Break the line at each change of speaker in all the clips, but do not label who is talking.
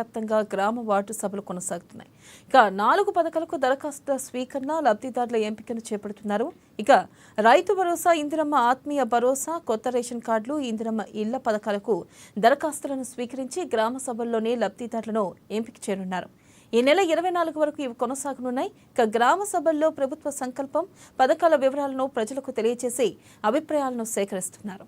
వ్యాప్తంగా గ్రామ వార్డు సభలు కొనసాగుతున్నాయి. ఇక 4 పథకాలకు దరఖాస్తుల స్వీకరణ, లబ్ధిదారుల ఎంపికను చేపడుతున్నారు. ఇక రైతు భరోసా, ఇందిరమ్మ ఆత్మీయ భరోసా, కొత్త రేషన్ కార్డులు, ఇందిరమ్మ ఇళ్ల పథకాలకు దరఖాస్తులను స్వీకరించి గ్రామ సభల్లోనే లబ్ధిదారులను ఎంపిక చేయనున్నారు. ఈ నెల 24 వరకు ఇవి కొనసాగనున్నాయి. ఇక గ్రామ సభల్లో ప్రభుత్వ సంకల్పం, పథకాల వివరాలను ప్రజలకు తెలియజేసి అభిప్రాయాలను సేకరిస్తున్నారు.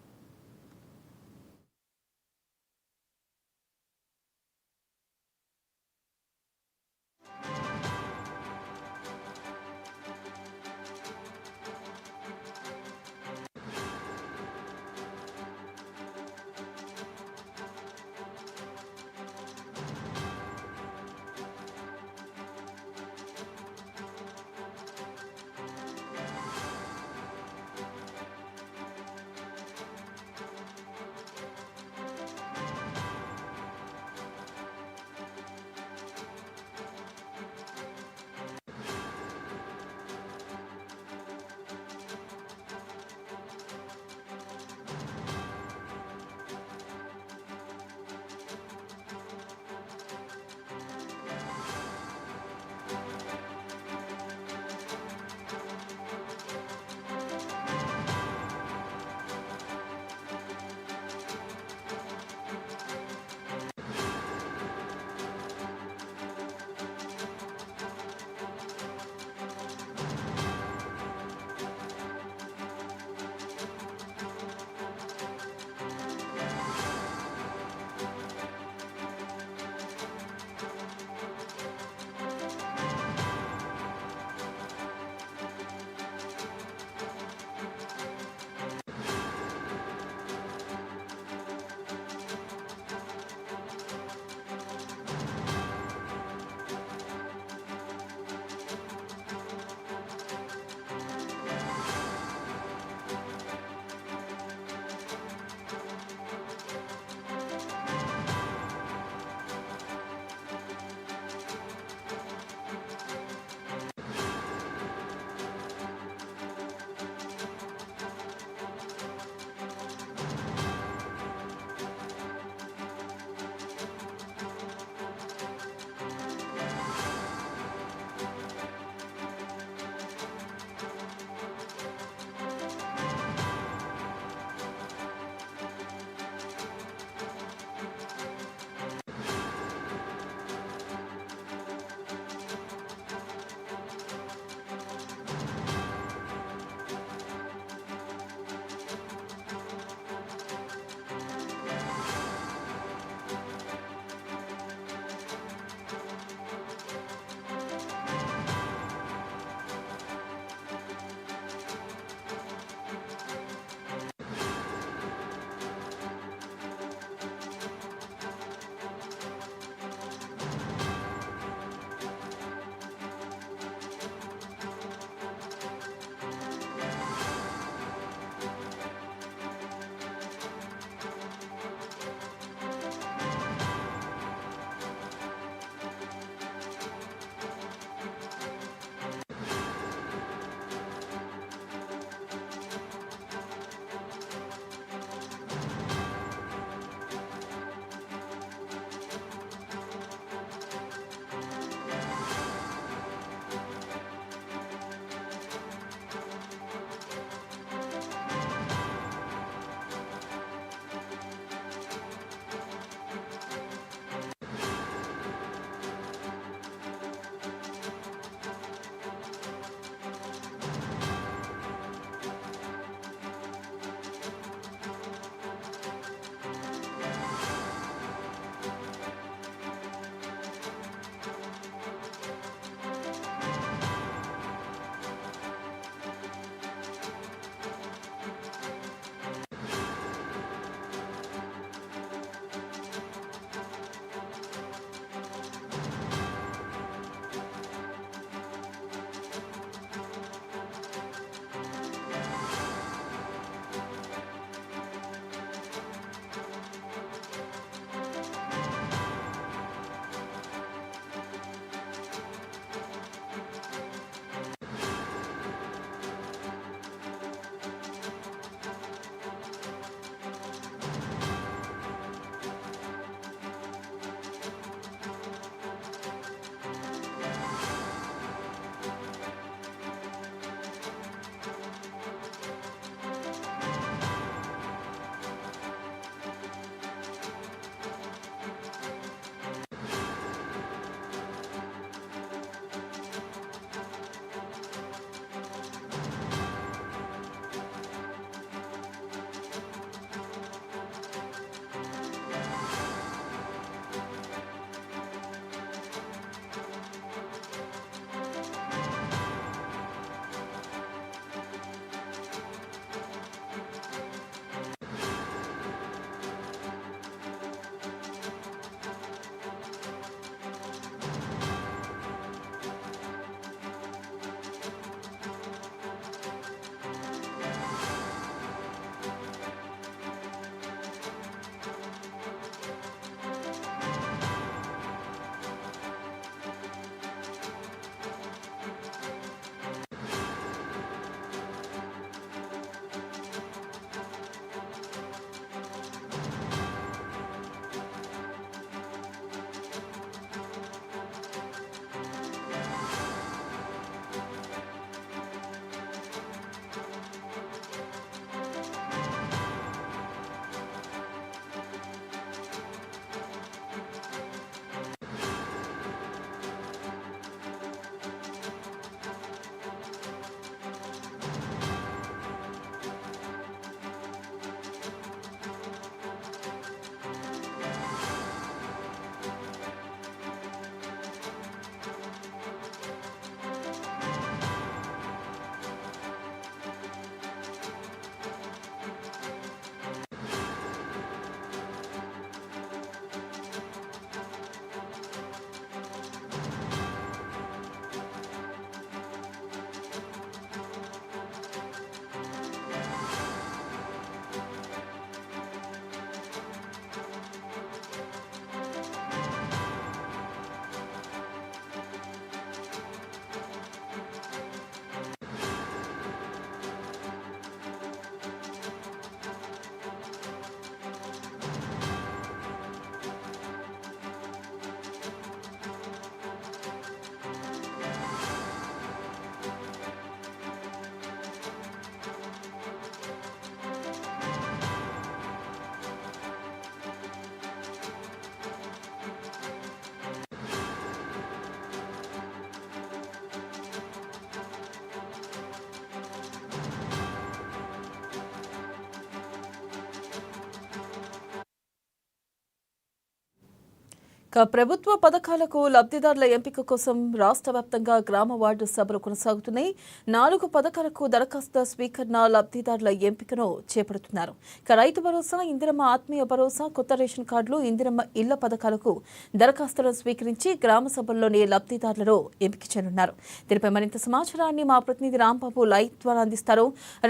ప్రభుత్వ పథకాలకు లబ్ధిదారుల ఎంపిక కోసం రాష్ట్ర వ్యాప్తంగా గ్రామ వార్డు సభలు కొనసాగుతున్నాయి. 4 పథకాలకు దరఖాస్తు స్వీకరణ, లబ్ధిదారుల ఎంపికను చేపడుతున్నారు. రైతు భరోసా, ఇందిరమ్మ ఆత్మీయ భరోసా, కొత్త రేషన్ కార్డులు, ఇందిరమ్మ ఇళ్ల పథకాలకు దరఖాస్తులను స్వీకరించి గ్రామ సభల్లోని లబ్ధిదారులను ఎంపిక చేయనున్నారు. దీనిపై మరింత సమాచారాన్ని మా ప్రతినిధి రాంబాబు లైవ్ ద్వారా అందిస్తారు.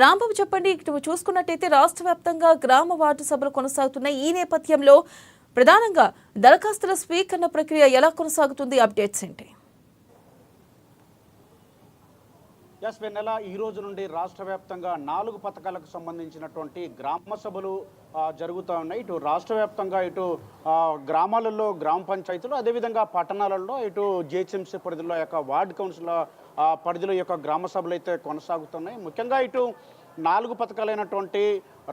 రాంబాబు, చెప్పండి. ఇటు చూసుకున్నట్టయితే రాష్ట్ర వ్యాప్తంగా గ్రామ వార్డు సభలు కొనసాగుతున్నాయి. ఈ నేపథ్యంలో ప్రధానంగా దరఖాస్తుల స్వీకరణ ప్రక్రియ ఎలా కొనసాగుతుంది? అప్డేట్స్ ఏంటి?
వెన్నెల, ఈ రోజు నుండి రాష్ట్ర వ్యాప్తంగా 4 పథకాలకు సంబంధించినటువంటి గ్రామ సభలు జరుగుతూ ఉన్నాయి. ఇటు రాష్ట్ర వ్యాప్తంగా ఇటు గ్రామాలలో గ్రామ పంచాయతీలు, అదేవిధంగా పట్టణాలలో ఇటు జిహెచ్ఎంసీ పరిధిలో యొక్క వార్డు కౌన్సిల్ పరిధిలో యొక్క గ్రామ సభలు అయితే కొనసాగుతున్నాయి. ముఖ్యంగా ఇటు 4 పథకాలైనటువంటి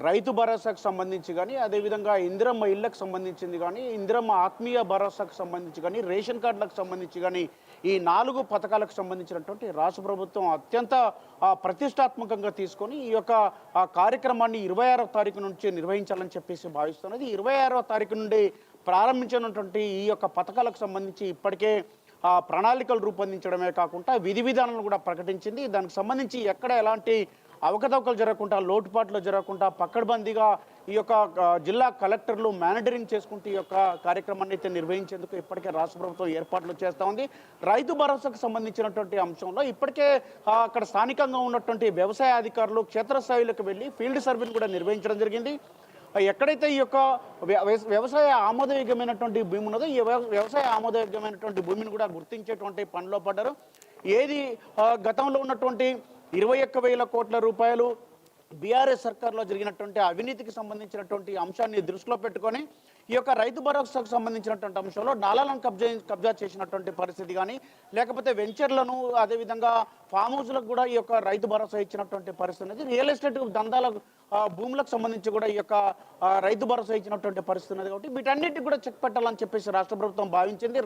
రైతు భరోసాకు సంబంధించి కానీ, అదేవిధంగా ఇందిరమ్మ ఇళ్లకు సంబంధించింది కానీ, ఇందిరమ్మ ఆత్మీయ భరోసాకు సంబంధించి కానీ, రేషన్ కార్డులకు సంబంధించి కానీ, ఈ 4 పథకాలకు సంబంధించినటువంటి రాష్ట్ర ప్రభుత్వం అత్యంత ప్రతిష్టాత్మకంగా తీసుకొని ఈ యొక్క కార్యక్రమాన్ని 26వ తారీఖు నుంచి నిర్వహించాలని చెప్పేసి భావిస్తున్నది. 26వ తారీఖు నుండి ప్రారంభించినటువంటి ఈ యొక్క పథకాలకు సంబంధించి ఇప్పటికే ప్రణాళికలు రూపొందించడమే కాకుండా విధి విధానాలను కూడా ప్రకటించింది. దానికి సంబంధించి ఎక్కడ ఎలాంటి అవకతవకలు జరగకుండా, లోటుపాట్లు జరగకుండా పక్కడబందీగా ఈ యొక్క జిల్లా కలెక్టర్లు మానిటరింగ్ చేసుకుంటూ ఈ యొక్క కార్యక్రమాన్ని అయితే నిర్వహించేందుకు ఇప్పటికే రాష్ట్ర ప్రభుత్వం ఏర్పాట్లు చేస్తూ ఉంది. రైతు భరోసాకు సంబంధించినటువంటి అంశంలో ఇప్పటికే అక్కడ స్థానికంగా ఉన్నటువంటి వ్యవసాయ అధికారులు క్షేత్రస్థాయిలకు వెళ్ళి ఫీల్డ్ సర్వేను కూడా నిర్వహించడం జరిగింది. ఎక్కడైతే ఈ యొక్క వ్యవసాయ ఆమోదయోగ్యమైనటువంటి భూమి ఉన్నదో ఈ వ్యవసాయ ఆమోదయోగ్యమైనటువంటి భూమిని కూడా గుర్తించేటువంటి పనిలో పడ్డారు. ఏది గతంలో ఉన్నటువంటి 21,000 కోట్ల రూపాయలు బీఆర్ఎస్ సర్కార్లో జరిగినటువంటి అవినీతికి సంబంధించినటువంటి అంశాన్ని దృష్టిలో పెట్టుకొని ఈ యొక్క రైతు భరోసాకు సంబంధించినటువంటి అంశంలో నాలాలను కబ్జా చేసినటువంటి పరిస్థితి కానీ, లేకపోతే వెంచర్లను, అదేవిధంగా ఫామ్ హౌస్లకు కూడా ఈ యొక్క రైతు భరోసా ఇచ్చినటువంటి పరిస్థితి అనేది, రియల్ ఎస్టేట్ దందాల భూములకు సంబంధించి కూడా ఈ యొక్క రైతు భరోసా ఇచ్చినటువంటి పరిస్థితి ఉన్నది. కాబట్టి వీటన్నిటికి కూడా చెక్ పెట్టాలని చెప్పేసి రాష్ట్ర ప్రభుత్వం భావించింది.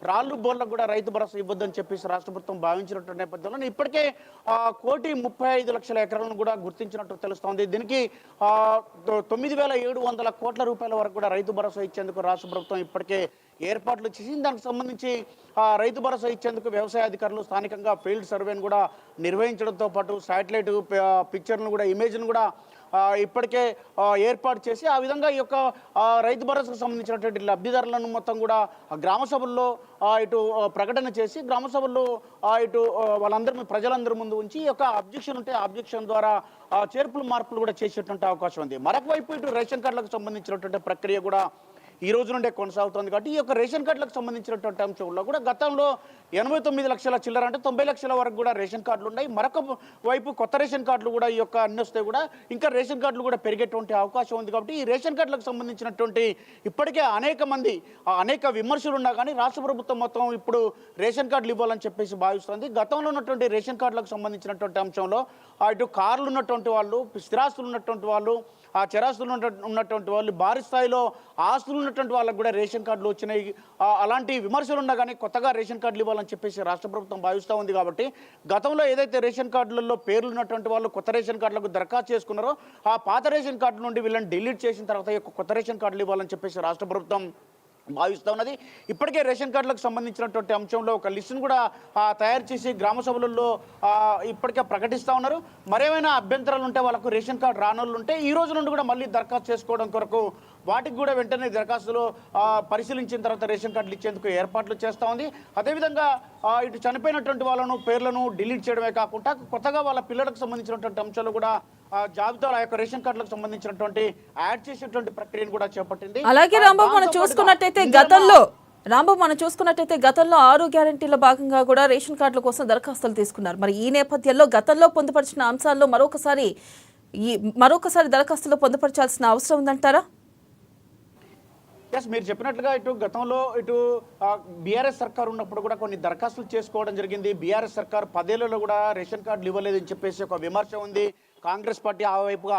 రాళ్ళు బోర్లకు కూడా రైతు భరోసా ఇవ్వద్దని చెప్పేసి రాష్ట్ర ప్రభుత్వం భావించినటువంటి నేపథ్యంలో ఇప్పటికే 1,35,00,000 ఎకరాలను కూడా గుర్తించినట్టు తెలుస్తోంది. దీనికి 9,700 కోట్ల రూపాయల వరకు కూడా రైతు భరోసా ఇచ్చేందుకు రాష్ట్ర ప్రభుత్వం ఇప్పటికే ఏర్పాట్లు చేసింది. దానికి సంబంధించి రైతు భరోసా ఇచ్చేందుకు వ్యవసాయ అధికారులు స్థానికంగా ఫీల్డ్ సర్వేను కూడా నిర్వహించడంతో పాటు శాటిలైట్ పిక్చర్ను కూడా, ఇమేజ్ను కూడా ఇప్పటికే ఏర్పాటు చేసి ఆ విధంగా ఈ యొక్క రైతు భరోసాకు సంబంధించినటువంటి లబ్ధిదారులను మొత్తం కూడా గ్రామ సభల్లో ఇటు ప్రకటన చేసి గ్రామ సభల్లో ఇటు వాళ్ళందరూ ప్రజలందరి ముందు ఉంచి ఈ యొక్క అబ్జెక్షన్ ఉంటే అబ్జెక్షన్ ద్వారా చేర్పులు మార్పులు కూడా చేసేటువంటి అవకాశం ఉంది. మరొక వైపు ఇటు రేషన్ కార్డులకు సంబంధించినటువంటి ప్రక్రియ కూడా ఈ రోజు నుండే కొనసాగుతుంది. కాబట్టి ఈ యొక్క రేషన్ కార్డులకు సంబంధించినటువంటి అంశంలో కూడా గతంలో 89 లక్షల చిల్లర అంటే 90 లక్షల వరకు కూడా రేషన్ కార్డులు ఉన్నాయి. మరొక వైపు కొత్త రేషన్ కార్డులు కూడా ఈ యొక్క అన్ని వస్తే కూడా ఇంకా రేషన్ కార్డులు కూడా పెరిగేటువంటి అవకాశం ఉంది. కాబట్టి ఈ రేషన్ కార్డులకు సంబంధించినటువంటి ఇప్పటికే అనేక విమర్శలు ఉన్నా కానీ రాష్ట్ర ప్రభుత్వం మొత్తం ఇప్పుడు రేషన్ కార్డులు ఇవ్వాలని చెప్పేసి భావిస్తుంది. గతంలో ఉన్నటువంటి రేషన్ కార్డులకు సంబంధించినటువంటి అంశంలో ఇటు కార్లు ఉన్నటువంటి వాళ్ళు, స్థిరాస్తులు ఉన్నటువంటి వాళ్ళు, చరాస్తులు ఉన్నటువంటి వాళ్ళు, భారీ స్థాయిలో ఆస్తులు ఉన్నటువంటి వాళ్ళకు కూడా రేషన్ కార్డులు వచ్చినాయి. అలాంటి విమర్శలు ఉన్నా కానీ కొత్తగా రేషన్ కార్డులు ఇవ్వాలని చెప్పేసి రాష్ట్ర ప్రభుత్వం భావిస్తూ ఉంది. కాబట్టి గతంలో ఏదైతే రేషన్ కార్డులలో పేర్లు ఉన్నటువంటి వాళ్ళు కొత్త రేషన్ కార్డులకు దరఖాస్తు చేసుకున్నారో ఆ పాత రేషన్ కార్డు నుండి వీళ్ళని డిలీట్ చేసిన తర్వాత కొత్త రేషన్ కార్డులు ఇవ్వాలని చెప్పేసి రాష్ట్ర ప్రభుత్వం భావిస్తూ ఉన్నది. ఇప్పటికే రేషన్ కార్డులకు సంబంధించినటువంటి అంశంలో ఒక లిస్టును కూడా తయారు చేసి గ్రామ సభలలో ఇప్పటికే ప్రకటిస్తూ ఉన్నారు. మరేమైనా అభ్యంతరాలు ఉంటే వాళ్ళకు రేషన్ కార్డు రానోళ్ళు ఉంటే ఈ రోజు నుండి కూడా మళ్ళీ దరఖాస్తు చేసుకోవడం కొరకు వాటికి కూడా వెంటనే దరఖాస్తులు పరిశీలించిన తర్వాత రేషన్ కార్డులు ఇచ్చేందుకు ఏర్పాట్లు చేస్తూ ఉంది. అదేవిధంగా ఇటు చనిపోయినటువంటి వాళ్ళను పేర్లను డిలీట్ చేయడమే కాకుండా కొత్తగా వాళ్ళ పిల్లలకు సంబంధించినటువంటి అంశాలు కూడా జాబితాలో ఆ యొక్క రేషన్ కార్డులకు సంబంధించినటువంటి యాడ్ చేసేటువంటి ప్రక్రియను కూడా చేపట్టింది.
అలాగే రాంబాబు, మనం చూసుకున్నట్టయితే గతంలో 6 గ్యారెంటీల భాగంగా కూడా రేషన్ కార్డుల కోసం దరఖాస్తులు తీసుకున్నారు. మరి ఈ నేపథ్యంలో గతంలో పొందుపరిచిన అంశాల్లో మరొకసారి దరఖాస్తులు పొందుపరచాల్సిన అవసరం ఉందంటారా?
మీరు చెప్పినట్లుగా ఇటు గతంలో ఇటు బీఆర్ఎస్ సర్కార్ ఉన్నప్పుడు కూడా కొన్ని దరఖాస్తులు చేసుకోవడం జరిగింది. బీఆర్ఎస్ సర్కార్ 10 ఏళ్లలో కూడా రేషన్ కార్డులు ఇవ్వలేదని చెప్పేసి ఒక విమర్శ ఉంది. కాంగ్రెస్ పార్టీ ఆ వైపుగా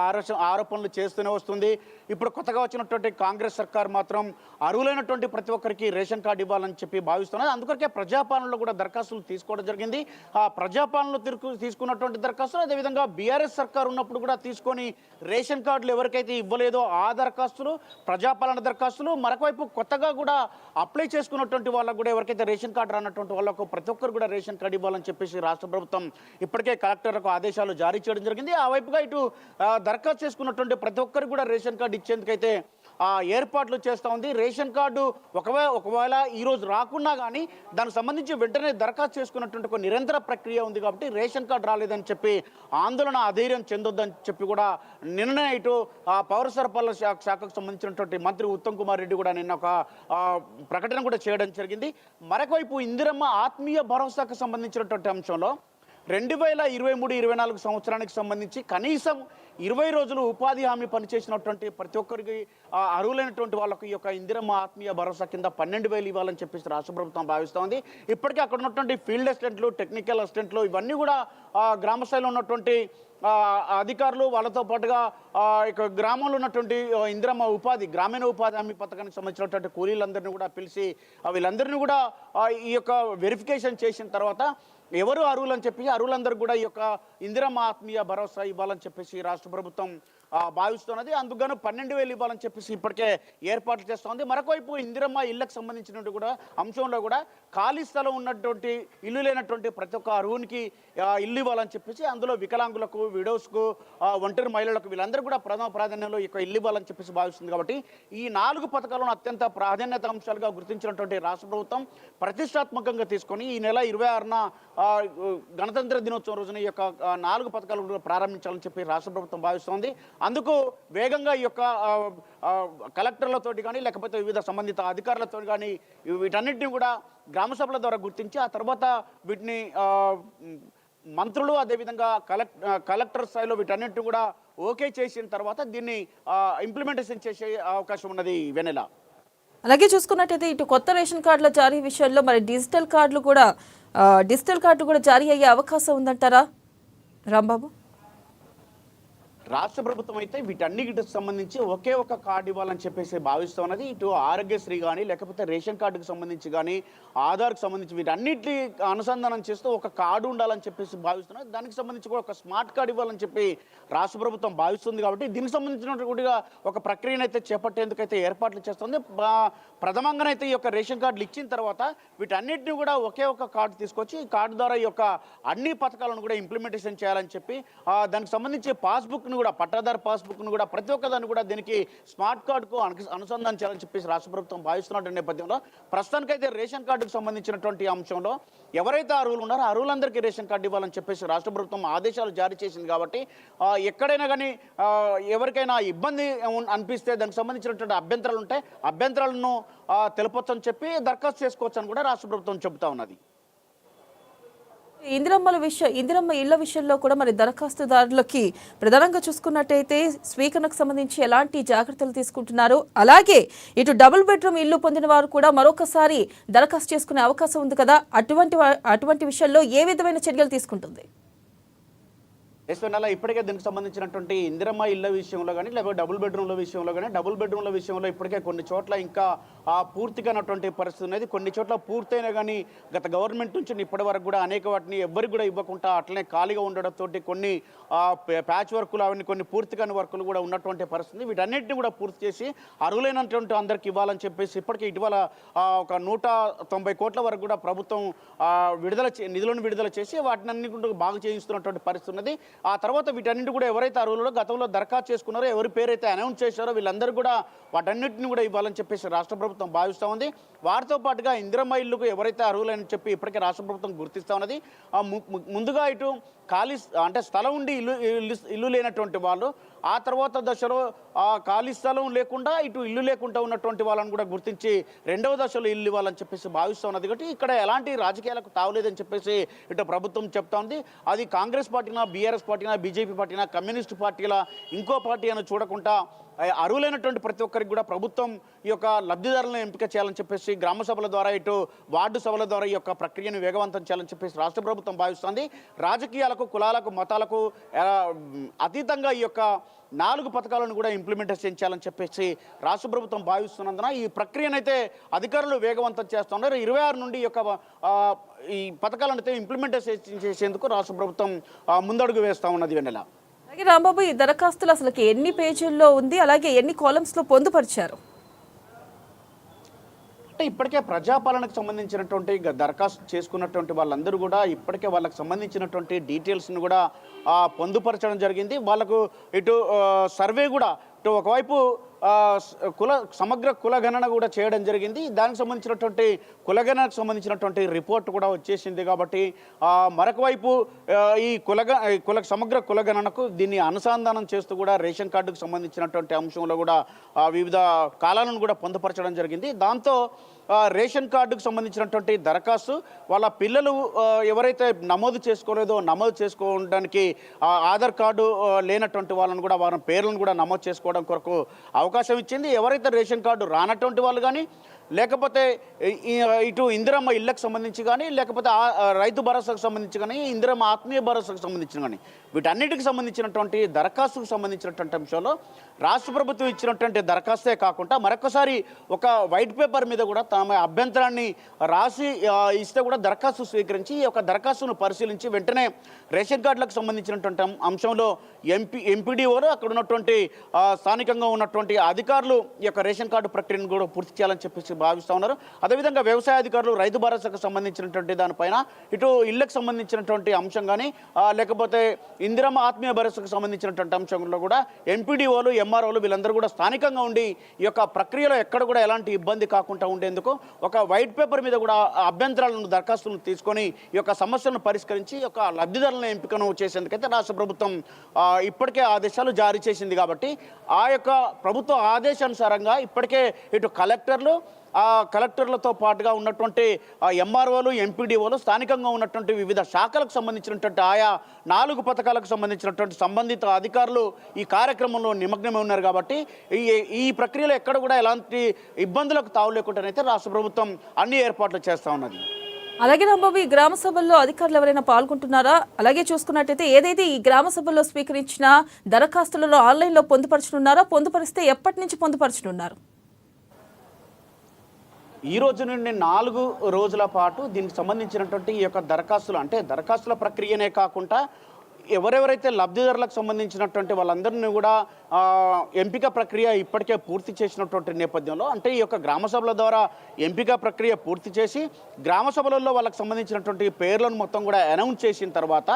ఆరోపణలు చేస్తూనే వస్తుంది. ఇప్పుడు కొత్తగా వచ్చినటువంటి కాంగ్రెస్ సర్కార్ మాత్రం అర్హులైనటువంటి ప్రతి ఒక్కరికి రేషన్ కార్డు ఇవ్వాలని చెప్పి భావిస్తున్నది. అందుకొరకే ప్రజాపాలనలో కూడా దరఖాస్తులు తీసుకోవడం జరిగింది. ఆ ప్రజాపాలనలో తీసుకున్నటువంటి దరఖాస్తులు అదేవిధంగా బీఆర్ఎస్ సర్కార్ ఉన్నప్పుడు కూడా తీసుకొని రేషన్ కార్డులు ఎవరికైతే ఇవ్వలేదో ఆ దరఖాస్తులు, ప్రజాపాలన దరఖాస్తులు, మరొకవైపు కొత్తగా కూడా అప్లై చేసుకున్నటువంటి వాళ్ళకు కూడా ఎవరికైతే రేషన్ కార్డు రానటువంటి వాళ్ళకు ప్రతి ఒక్కరు కూడా రేషన్ కార్డు ఇవ్వాలని చెప్పేసి రాష్ట్ర ప్రభుత్వం ఇప్పటికే కలెక్టర్లకు ఆదేశాలు జారీ చేయడం జరిగింది. ఆ వైపుగా ఇటు దరఖాస్తు చేసుకున్నటువంటి ప్రతి ఒక్కరికి కూడా రేషన్ కార్డు ఇచ్చేందుకైతే ఏర్పాట్లు చేస్తూ ఉంది. రేషన్ కార్డు ఒకవేళ ఈరోజు రాకున్నా కానీ దానికి సంబంధించి వెంటనే దరఖాస్తు చేసుకున్నటువంటి ఒక నిరంతర ప్రక్రియ ఉంది కాబట్టి రేషన్ కార్డు రాలేదని చెప్పి ఆందోళన అధైర్యం చెందొద్దని చెప్పి కూడా నిన్న ఇటు పౌర సరఫరాల శాఖకు సంబంధించినటువంటి మంత్రి ఉత్తమ్ కుమార్ రెడ్డి కూడా నిన్న ఒక ప్రకటన కూడా చేయడం జరిగింది. మరొకవైపు ఇందిరమ్మ ఆత్మీయ భరోసాకు సంబంధించినటువంటి అంశంలో 2023-24 సంవత్సరానికి సంబంధించి కనీసం 20 రోజులు ఉపాధి హామీ పనిచేసినటువంటి ప్రతి ఒక్కరికి అర్హులైనటువంటి వాళ్ళకు ఈ యొక్క ఇందిరమ్మ ఆత్మీయ భరోసా కింద 12,000 ఇవ్వాలని చెప్పేసి రాష్ట్ర ప్రభుత్వం భావిస్తోంది. ఇప్పటికే అక్కడ ఉన్నటువంటి ఫీల్డ్ అసిస్టెంట్లు, టెక్నికల్ అసిస్టెంట్లు ఇవన్నీ కూడా గ్రామ స్థాయిలో ఉన్నటువంటి అధికారులు వాళ్ళతో పాటుగా ఇక గ్రామంలో ఉన్నటువంటి ఇందిరమ్మ గ్రామీణ ఉపాధి హామీ పథకానికి సంబంధించినటువంటి కూలీలందరినీ కూడా పిలిచి వీళ్ళందరినీ కూడా ఈ యొక్క వెరిఫికేషన్ చేసిన తర్వాత ఎవరు అర్హులని చెప్పి అర్హులందరూ కూడా ఈ యొక్క ఇందిరమ్మ ఆత్మీయ భరోసా ఇవ్వాలని చెప్పేసి రాష్ట్ర ప్రభుత్వం భావిస్తున్నది. అందుకని 12,000 ఇవ్వాలని చెప్పేసి ఇప్పటికే ఏర్పాట్లు చేస్తోంది. మరొకవైపు ఇందిరమ్మ ఇళ్లకు సంబంధించినటువంటి కూడా అంశంలో కూడా ఖాళీ స్థలం ఉన్నటువంటి ఇల్లు లేనటువంటి ప్రతి ఒక్క అర్హునికి ఇల్లు ఇవ్వాలని చెప్పేసి అందులో వికలాంగులకు, విడోస్కు, ఒంటరి మహిళలకు వీళ్ళందరూ కూడా ప్రథమ ప్రాధాన్యంలో ఈ యొక్క ఇల్లు ఇవ్వాలని చెప్పేసి భావిస్తుంది. కాబట్టి ఈ 4 పథకాలను అత్యంత ప్రాధాన్యత అంశాలుగా గుర్తించినటువంటి రాష్ట్ర ప్రభుత్వం ప్రతిష్టాత్మకంగా తీసుకొని ఈ నెల 26న గణతంత్ర దినోత్సవం రోజున ఈ యొక్క 4 పథకాలు ప్రారంభించాలని చెప్పి రాష్ట్ర ప్రభుత్వం భావిస్తోంది. అందుకు వేగంగా ఈ యొక్క కలెక్టర్లతోటి కానీ లేకపోతే వివిధ సంబంధిత అధికారులతో కానీ వీటన్నిటిని కూడా గ్రామ సభల ద్వారా గుర్తించి ఆ తర్వాత వీటిని మంత్రులు అదేవిధంగా కలెక్టర్ స్థాయిలో వీటన్నిటిని కూడా ఓకే చేసిన తర్వాత దీన్ని ఇంప్లిమెంటేషన్ చేసే అవకాశం ఉన్నది. వెనెల
అలాగే చూసుకున్నట్టయితే ఇటు కొత్త రేషన్ కార్డుల జారీ విషయంలో మరి డిజిటల్ కార్డులు కూడా జారీ అయ్యే అవకాశం ఉందంటారా రాంబాబు?
రాష్ట్ర ప్రభుత్వం అయితే వీటన్నిటికి సంబంధించి ఒకే ఒక కార్డు ఇవ్వాలని చెప్పేసి భావిస్తున్నది. ఇటు ఆరోగ్యశ్రీ కానీ లేకపోతే రేషన్ కార్డుకు సంబంధించి కానీ ఆధార్కు సంబంధించి వీటన్నిటి అనుసంధానం చేస్తూ ఒక కార్డు ఉండాలని చెప్పేసి భావిస్తున్నది. దానికి సంబంధించి కూడా ఒక స్మార్ట్ కార్డు ఇవ్వాలని చెప్పి రాష్ట్ర ప్రభుత్వం భావిస్తుంది. కాబట్టి దీనికి సంబంధించినటువంటి ఒక ప్రక్రియను అయితే చేపట్టేందుకైతే ఏర్పాట్లు చేస్తుంది. ప్రథమంగానైతే ఈ యొక్క రేషన్ కార్డులు ఇచ్చిన తర్వాత వీటన్నిటిని కూడా ఒకే ఒక కార్డు తీసుకొచ్చి ఈ కార్డు ద్వారా ఈ యొక్క అన్ని పథకాలను కూడా ఇంప్లిమెంటేషన్ చేయాలని చెప్పి దానికి సంబంధించి పాస్బుక్ కూడా పట్టాదారు పాస్బుక్ను కూడా ప్రతి ఒక్కదాన్ని కూడా దీనికి స్మార్ట్ కార్డుకు అనుసంధానం చేయాలని చెప్పేసి రాష్ట్ర ప్రభుత్వం భావిస్తున్నటువంటి నేపథ్యంలో ప్రస్తుతానికైతే రేషన్ కార్డుకు సంబంధించినటువంటి అంశంలో ఎవరైతే అర్హులు ఉన్నారో అర్హులందరికీ రేషన్ కార్డు ఇవ్వాలని చెప్పేసి రాష్ట్ర ప్రభుత్వం ఆదేశాలు జారీ చేసింది. కాబట్టి ఎక్కడైనా కానీ ఎవరికైనా ఇబ్బంది అనిపిస్తే దానికి సంబంధించినటువంటి అభ్యంతరాలు ఉంటే అభ్యంతరాలను తెలపొచ్చని చెప్పి దరఖాస్తు చేసుకోవచ్చు అని కూడా రాష్ట్ర ప్రభుత్వం చెబుతా ఉన్నది.
ఇందిరమ్మ ఇళ్ల విషయంలో కూడా మరి దరఖాస్తుదారులకి ప్రధానంగా చూసుకున్నట్టయితే స్వీకరణకు సంబంధించి ఎలాంటి జాగ్రత్తలు తీసుకుంటున్నారు, అలాగే ఇటు డబుల్ బెడ్రూమ్ ఇల్లు పొందిన వారు కూడా మరొకసారి దరఖాస్తు చేసుకునే అవకాశం ఉంది కదా, అటువంటి విషయంలో ఏ విధమైన చర్యలు తీసుకుంటుంది?
నెల ఇప్పటికే దీనికి సంబంధించినటువంటి ఇందిరమ్మ ఇళ్ల విషయంలో కానీ లేకపోతే డబుల్ బెడ్రూమ్ల విషయంలో ఇప్పటికే కొన్ని చోట్ల ఇంకా పూర్తిగానటువంటి పరిస్థితి ఉన్నది. కొన్ని చోట్ల పూర్తయినా కానీ గత గవర్నమెంట్ నుంచి ఇప్పటి వరకు కూడా అనేక వాటిని ఎవ్వరికి కూడా ఇవ్వకుండా అట్లనే ఖాళీగా ఉండడంతో కొన్ని ప్యాచ్ వర్కులు అవన్నీ కొన్ని పూర్తిగాని వర్కులు కూడా ఉన్నటువంటి పరిస్థితి. వీటన్నిటిని కూడా పూర్తి చేసి అర్హులైనటువంటి అందరికి ఇవ్వాలని చెప్పేసి ఇప్పటికే ఇటీవల ఒక 190 కోట్ల వరకు కూడా ప్రభుత్వం నిధులను విడుదల చేసి వాటిని కూడా బాగు చేయిస్తున్నటువంటి పరిస్థితి ఉన్నది. ఆ తర్వాత వీటన్నింటి కూడా ఎవరైతే అర్హులలో గతంలో దరఖాస్తు చేసుకున్నారో ఎవరి పేరైతే అనౌన్స్ చేశారో వీళ్ళందరూ కూడా వాటన్నిటిని కూడా ఇవ్వాలని చెప్పేసి రాష్ట్ర ప్రభుత్వం భావిస్తూ ఉంది. వారితో పాటుగా ఇందిరమ్మ ఇల్లుకు ఎవరైతే అర్హులని చెప్పి ఇప్పటికే రాష్ట్ర ప్రభుత్వం గుర్తిస్తూ ఉన్నది. ముందుగా ఇటు ఖాళీ అంటే స్థలం ఉండి ఇల్లు లేనటువంటి వాళ్ళు, ఆ తర్వాత దశలో ఖాళీ స్థలం లేకుండా ఇటు ఇల్లు లేకుండా ఉన్నటువంటి వాళ్ళని కూడా గుర్తించి రెండవ దశలో ఇల్లు ఇవ్వాలని చెప్పేసి భావిస్తూ ఉన్నది. కాబట్టి ఇక్కడ ఎలాంటి రాజకీయాలకు తావులేదని చెప్పేసి ఇటు ప్రభుత్వం చెప్తా ఉంది. అది కాంగ్రెస్ పార్టీనా, బీఆర్ఎస్ పార్టీనా, బీజేపీ పార్టీనా, కమ్యూనిస్టు పార్టీల ఇంకో పార్టీ అని చూడకుండా అర్హులైనటువంటి ప్రతి ఒక్కరికి కూడా ప్రభుత్వం ఈ యొక్క లబ్ధిదారులను ఎంపిక చేయాలని చెప్పేసి గ్రామ సభల ద్వారా ఇటు వార్డు సభల ద్వారా ఈ యొక్క ప్రక్రియను వేగవంతం చేయాలని చెప్పేసి రాష్ట్ర ప్రభుత్వం భావిస్తోంది. రాజకీయాలకు, కులాలకు, మతాలకు అతీతంగా ఈ యొక్క 4 పథకాలను కూడా ఇంప్లిమెంటేషన్ చేయాలని చెప్పేసి రాష్ట్ర ప్రభుత్వం భావిస్తున్నందున ఈ ప్రక్రియనైతే అధికారులు వేగవంతం చేస్తున్నారు. 26 నుండి ఈ యొక్క ఈ పథకాలను అయితే ఇంప్లిమెంటేషన్ చేసేందుకు రాష్ట్ర ప్రభుత్వం ముందడుగు వేస్తూ ఉన్నది. వెన్నెల.
అలాగే రాంబాబు, ఈ దరఖాస్తులు అసలుకి ఎన్ని పేజీల్లో ఉంది, అలాగే ఎన్ని కాలమ్స్లో పొందుపరిచారు?
అంటే ఇప్పటికే ప్రజాపాలనకు సంబంధించినటువంటి దరఖాస్తు చేసుకున్నటువంటి వాళ్ళందరూ కూడా ఇప్పటికే వాళ్ళకి సంబంధించినటువంటి డీటెయిల్స్ని కూడా పొందుపరచడం జరిగింది. వాళ్ళకు ఇటు సర్వే కూడా ఇటు ఒకవైపు సమగ్ర కులగణన కూడా చేయడం జరిగింది. దానికి సంబంధించినటువంటి కులగణనకు సంబంధించినటువంటి రిపోర్ట్ కూడా వచ్చేసింది. కాబట్టి మరొక వైపు ఈ సమగ్ర కులగణనకు దీన్ని అనుసంధానం చేస్తూ కూడా రేషన్ కార్డుకు సంబంధించినటువంటి అంశంలో కూడా వివిధ కాలాలను కూడా పొందుపరచడం జరిగింది. దాంతో రేషన్ కార్డుకు సంబంధించినటువంటి దరఖాస్తు వాళ్ళ పిల్లలు ఎవరైతే నమోదు చేసుకోలేదో నమోదు చేసుకోవడానికి ఆధార్ కార్డు లేనటువంటి వాళ్ళను కూడా వారి పేర్లను కూడా నమోదు చేసుకోవడం కొరకు అవకాశం ఇచ్చింది. ఎవరైతే రేషన్ కార్డు రానటువంటి వాళ్ళు కానీ, లేకపోతే ఇటు ఇందిరమ్మ ఇళ్ళకు సంబంధించి కానీ, లేకపోతే రైతు భరోసాకు సంబంధించి కానీ, ఇందిరమ్మ ఆత్మీయ భరోసాకు సంబంధించి కానీ, వీటన్నిటికి సంబంధించినటువంటి దరఖాస్తుకు సంబంధించినటువంటి అంశంలో రాష్ట్ర ప్రభుత్వం ఇచ్చినటువంటి దరఖాస్తే కాకుండా మరొకసారి ఒక వైట్ పేపర్ మీద కూడా తమ అభ్యంతరాన్ని రాసి ఇస్తే కూడా దరఖాస్తు స్వీకరించి ఈ యొక్క దరఖాస్తును పరిశీలించి వెంటనే రేషన్ కార్డులకు సంబంధించినటువంటి అంశంలో ఎంపీడీఓలు అక్కడ ఉన్నటువంటి స్థానికంగా ఉన్నటువంటి అధికారులు ఈ యొక్క రేషన్ కార్డు ప్రక్రియను కూడా పూర్తి చేయాలని చెప్పేసి భావిస్తూ ఉన్నారు. అదేవిధంగా వ్యవసాయ అధికారులు రైతు భరోసాకు సంబంధించినటువంటి దానిపైన ఇటు ఇళ్లకు సంబంధించినటువంటి అంశం కానీ, లేకపోతే ఇందిరమ్మ ఆత్మీయ భరోసాకు సంబంధించినటువంటి అంశంలో కూడా ఎంపీడీఓలు, ఎంఆర్ఓలు వీళ్ళందరూ కూడా స్థానికంగా ఉండి ఈ యొక్క ప్రక్రియలో ఎక్కడ కూడా ఎలాంటి ఇబ్బంది కాకుండా ఉండేందుకు ఒక వైట్ పేపర్ మీద కూడా అభ్యంతరాలను, దరఖాస్తులను తీసుకొని ఈ యొక్క సమస్యలను పరిష్కరించి ఈ యొక్క లబ్ధిదారులను ఎంపికను చేసేందుకైతే రాష్ట్ర ప్రభుత్వం ఇప్పటికే ఆదేశాలు జారీ చేసింది. కాబట్టి ఆ యొక్క ప్రభుత్వ ఆదేశానుసారంగా ఇప్పటికే ఇటు కలెక్టర్లతో పాటుగా ఉన్నటువంటి ఎంఆర్ఓలు, ఎంపీడీఓలు స్థానికంగా ఉన్నటువంటి వివిధ శాఖలకు సంబంధించినటువంటి ఆయా 4 పథకాలకు సంబంధించినటువంటి సంబంధిత అధికారులు ఈ కార్యక్రమంలో నిమగ్నమై ఉన్నారు. కాబట్టి ఈ ప్రక్రియలో ఎక్కడ కూడా ఎలాంటి ఇబ్బందులకు తావు లేకుండానైతే రాష్ట్ర ప్రభుత్వం అన్ని ఏర్పాట్లు చేస్తూ ఉన్నది.
అలాగే రాంబాబు, ఈ గ్రామ సభల్లో అధికారులు ఎవరైనా పాల్గొంటున్నారా? అలాగే చూసుకున్నట్టయితే ఏదైతే ఈ గ్రామ సభల్లో స్వీకరించిన దరఖాస్తులలో ఆన్లైన్లో పొందుపరచనున్నారా? పొందుపరిస్తే ఎప్పటి నుంచి పొందుపరచనున్నారు?
ఈ రోజు నుండి 4 రోజుల పాటు దీనికి సంబంధించినటువంటి ఈ యొక్క దరఖాస్తుల ప్రక్రియనే కాకుండా ఎవరెవరైతే లబ్ధిదారులకు సంబంధించినటువంటి వాళ్ళందరినీ కూడా ఎంపిక ప్రక్రియ ఇప్పటికే పూర్తి చేసినటువంటి నేపథ్యంలో, అంటే ఈ యొక్క గ్రామ సభల ద్వారా ఎంపిక ప్రక్రియ పూర్తి చేసి గ్రామ సభలలో వాళ్ళకి సంబంధించినటువంటి పేర్లను మొత్తం కూడా అనౌన్స్ చేసిన తర్వాత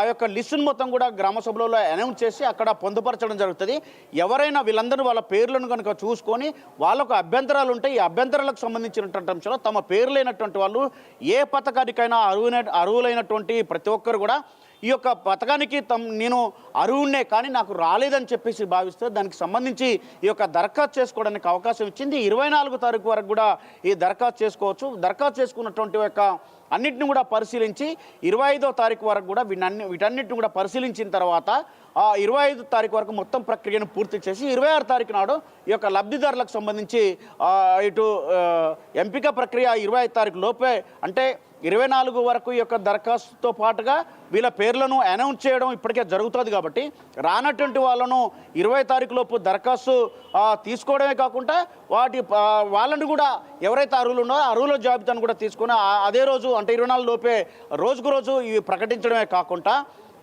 ఆ యొక్క లిస్టును మొత్తం కూడా గ్రామ సభలలో అనౌన్స్ చేసి అక్కడ పొందుపరచడం జరుగుతుంది. ఎవరైనా వీళ్ళందరూ వాళ్ళ పేర్లను కనుక చూసుకొని వాళ్ళకు అభ్యంతరాలు ఉంటే ఈ అభ్యంతరాలకు సంబంధించినటువంటి అంశంలో తమ పేరు లేనటువంటి వాళ్ళు ఏ పథకానికైనా అర్హులైనటువంటి ప్రతి ఒక్కరు కూడా ఈ యొక్క పథకానికి నేను అర్హున్నే కానీ నాకు రాలేదని చెప్పేసి భావిస్తే దానికి సంబంధించి ఈ యొక్క దరఖాస్తు చేసుకోవడానికి అవకాశం ఇచ్చింది. 24 తారీఖు వరకు కూడా ఈ దరఖాస్తు చేసుకోవచ్చు. దరఖాస్తు చేసుకున్నటువంటి యొక్క అన్నిటిని కూడా పరిశీలించి 25వ తారీఖు వరకు కూడా వీటన్నిటిని కూడా పరిశీలించిన తర్వాత 25 తారీఖు వరకు మొత్తం ప్రక్రియను పూర్తి చేసి 26 తారీఖు నాడు ఈ యొక్క లబ్ధిదారులకు సంబంధించి ఇటు ఎంపిక ప్రక్రియ 25 తారీఖు లోపే, అంటే 24 వరకు ఈ యొక్క దరఖాస్తుతో పాటుగా వీళ్ళ పేర్లను అనౌన్స్ చేయడం ఇప్పటికే జరుగుతుంది. కాబట్టి రానటువంటి వాళ్ళను 20 తారీఖు లోపు దరఖాస్తు తీసుకోవడమే కాకుండా వాళ్ళని కూడా ఎవరైతే అర్హులు ఉన్నారో అర్హుల జాబితాను కూడా తీసుకొని అదే రోజు, అంటే 24 లోపే రోజుకు రోజు ఇవి ప్రకటించడమే కాకుండా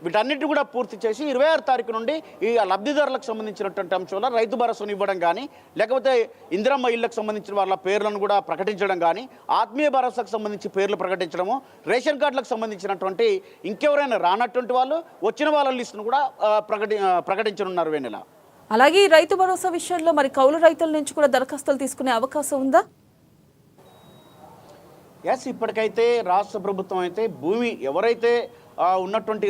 వీటన్నిటిని కూడా పూర్తి చేసి 26 తారీఖు నుండి ఈ లబ్ధిదారులకు సంబంధించినటువంటి అంశంలో రైతు భరోసాను ఇవ్వడం కానీ, లేకపోతే ఇందిరమ్మ ఇళ్లకు సంబంధించిన వాళ్ళ పేర్లను కూడా ప్రకటించడం కానీ, ఆత్మీయ భరోసాకు సంబంధించి పేర్లు ప్రకటించడము, రేషన్ కార్డులకు సంబంధించినటువంటి ఇంకెవరైనా రానటువంటి వాళ్ళు వచ్చిన వాళ్ళ లిస్టును కూడా ప్రకటించనున్నారు. వెన్నెల.
అలాగే రైతు భరోసా విషయంలో మరి కౌలు రైతుల నుంచి కూడా దరఖాస్తులు తీసుకునే అవకాశం ఉందా?
ఇప్పటికైతే రాష్ట్ర ప్రభుత్వం అయితే ఎవరైతే ఉన్నటువంటి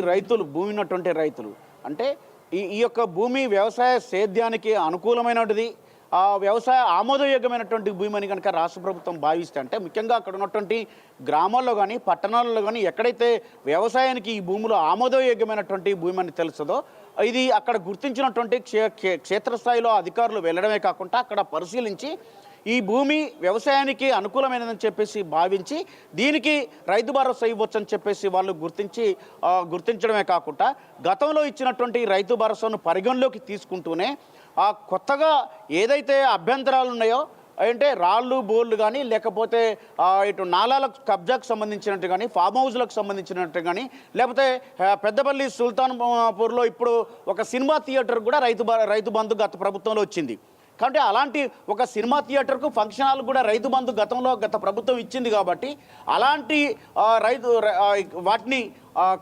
భూమి ఉన్నటువంటి రైతులు, అంటే ఈ యొక్క భూమి వ్యవసాయ సేద్యానికి అనుకూలమైనది, వ్యవసాయ ఆమోదయోగ్యమైనటువంటి భూమి అని కనుక రాష్ట్ర ప్రభుత్వం భావిస్తే, అంటే ముఖ్యంగా అక్కడ ఉన్నటువంటి గ్రామాల్లో కానీ పట్టణాలలో కానీ ఎక్కడైతే వ్యవసాయానికి ఈ భూములు ఆమోదయోగ్యమైనటువంటి భూమి అని తెలుస్తుందో ఇది అక్కడ గుర్తించినటువంటి క్షేత్రస్థాయిలో అధికారులు వెళ్ళడమే కాకుండా అక్కడ పరిశీలించి ఈ భూమి వ్యవసాయానికి అనుకూలమైనదని చెప్పేసి భావించి దీనికి రైతు భరోసా ఇవ్వచ్చని చెప్పేసి వాళ్ళు గుర్తించడమే కాకుండా గతంలో ఇచ్చినటువంటి రైతు భరోసాను పరిగణలోకి తీసుకుంటూనే కొత్తగా ఏదైతే అభ్యంతరాలు ఉన్నాయో అంటే రాళ్ళు బోర్లు కానీ లేకపోతే ఇటు నాలాలకు కబ్జాకు సంబంధించినట్టు కానీ ఫామ్ హౌస్లకు సంబంధించినట్టు కానీ లేకపోతే పెద్దపల్లి సుల్తాన్పూర్లో ఇప్పుడు ఒక సినిమా థియేటర్ కూడా రైతు బంధు గత ప్రభుత్వంలో వచ్చింది. కాబట్టి అలాంటి ఒక సినిమా థియేటర్కు ఫంక్షన్ హాల్ కూడా రైతు బంధు గత ప్రభుత్వం ఇచ్చింది కాబట్టి అలాంటి వాటిని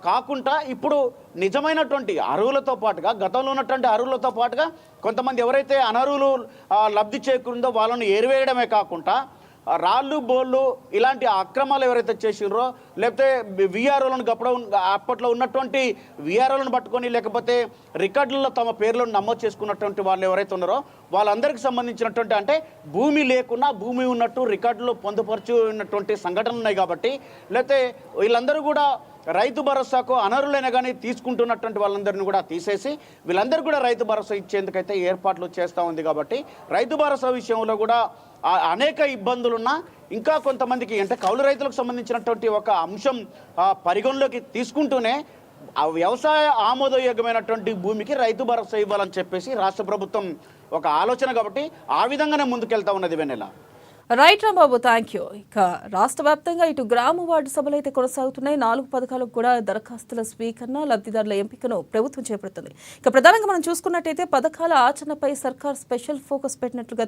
కాకుండా ఇప్పుడు నిజమైనటువంటి అర్హులతో పాటుగా గతంలో ఉన్నటువంటి అర్హులతో పాటుగా కొంతమంది ఎవరైతే అనర్హులు లబ్ధి చేకూరిందో వాళ్ళని ఏరివేయడమే కాకుండా రాళ్ళు బోళ్ళు ఇలాంటి అక్రమాలు ఎవరైతే చేసిరో లేకపోతే విఆర్ఓలను అప్పట్లో ఉన్నటువంటి విఆర్ఓలను పట్టుకొని లేకపోతే రికార్డులలో తమ పేర్లను నమోదు చేసుకున్నటువంటి వాళ్ళు ఎవరైతే ఉన్నారో వాళ్ళందరికీ సంబంధించినటువంటి అంటే భూమి లేకున్నా భూమి ఉన్నట్టు రికార్డులో పొందుపరచు ఉన్నటువంటి సంఘటనలు ఉన్నాయి కాబట్టి లేకపోతే వీళ్ళందరూ కూడా రైతు భరోసాకు అనర్హులైన కానీ తీసుకుంటున్నటువంటి వాళ్ళందరినీ కూడా తీసేసి వీళ్ళందరూ కూడా రైతు భరోసా ఇచ్చేందుకైతే ఏర్పాట్లు చేస్తూ ఉంది. కాబట్టి రైతు భరోసా విషయంలో కూడా అనేక ఇబ్బందులున్నా ఇంకా కొంతమందికి అంటే కౌలు రైతులకు సంబంధించినటువంటి ఒక అంశం పరిగణలోకి తీసుకుంటూనే వ్యవసాయ ఆమోదయోగ్యమైనటువంటి భూమికి రైతు భరోసా ఇవ్వాలని చెప్పేసి రాష్ట్ర ప్రభుత్వం ఒక ఆలోచన కాబట్టి ఆ విధంగానే ముందుకెళ్తా ఉన్నది Vennela.
Right Rambabu, thank you. ఇక రాష్ట్ర వ్యాప్తంగా ఇటు గ్రామ వార్డు సభలు అయితే కొనసాగుతున్నాయి. 4 పథకాలకు కూడా దరఖాస్తుల స్వీకరణ, లబ్ధిదారుల ఎంపికను ప్రభుత్వం చేపడుతుంది. ఇక ప్రధానంగా మనం చూసుకున్నట్టయితే పథకాల ఆచరణపై సర్కార్ స్పెషల్ ఫోకస్ పెట్టినట్లుగా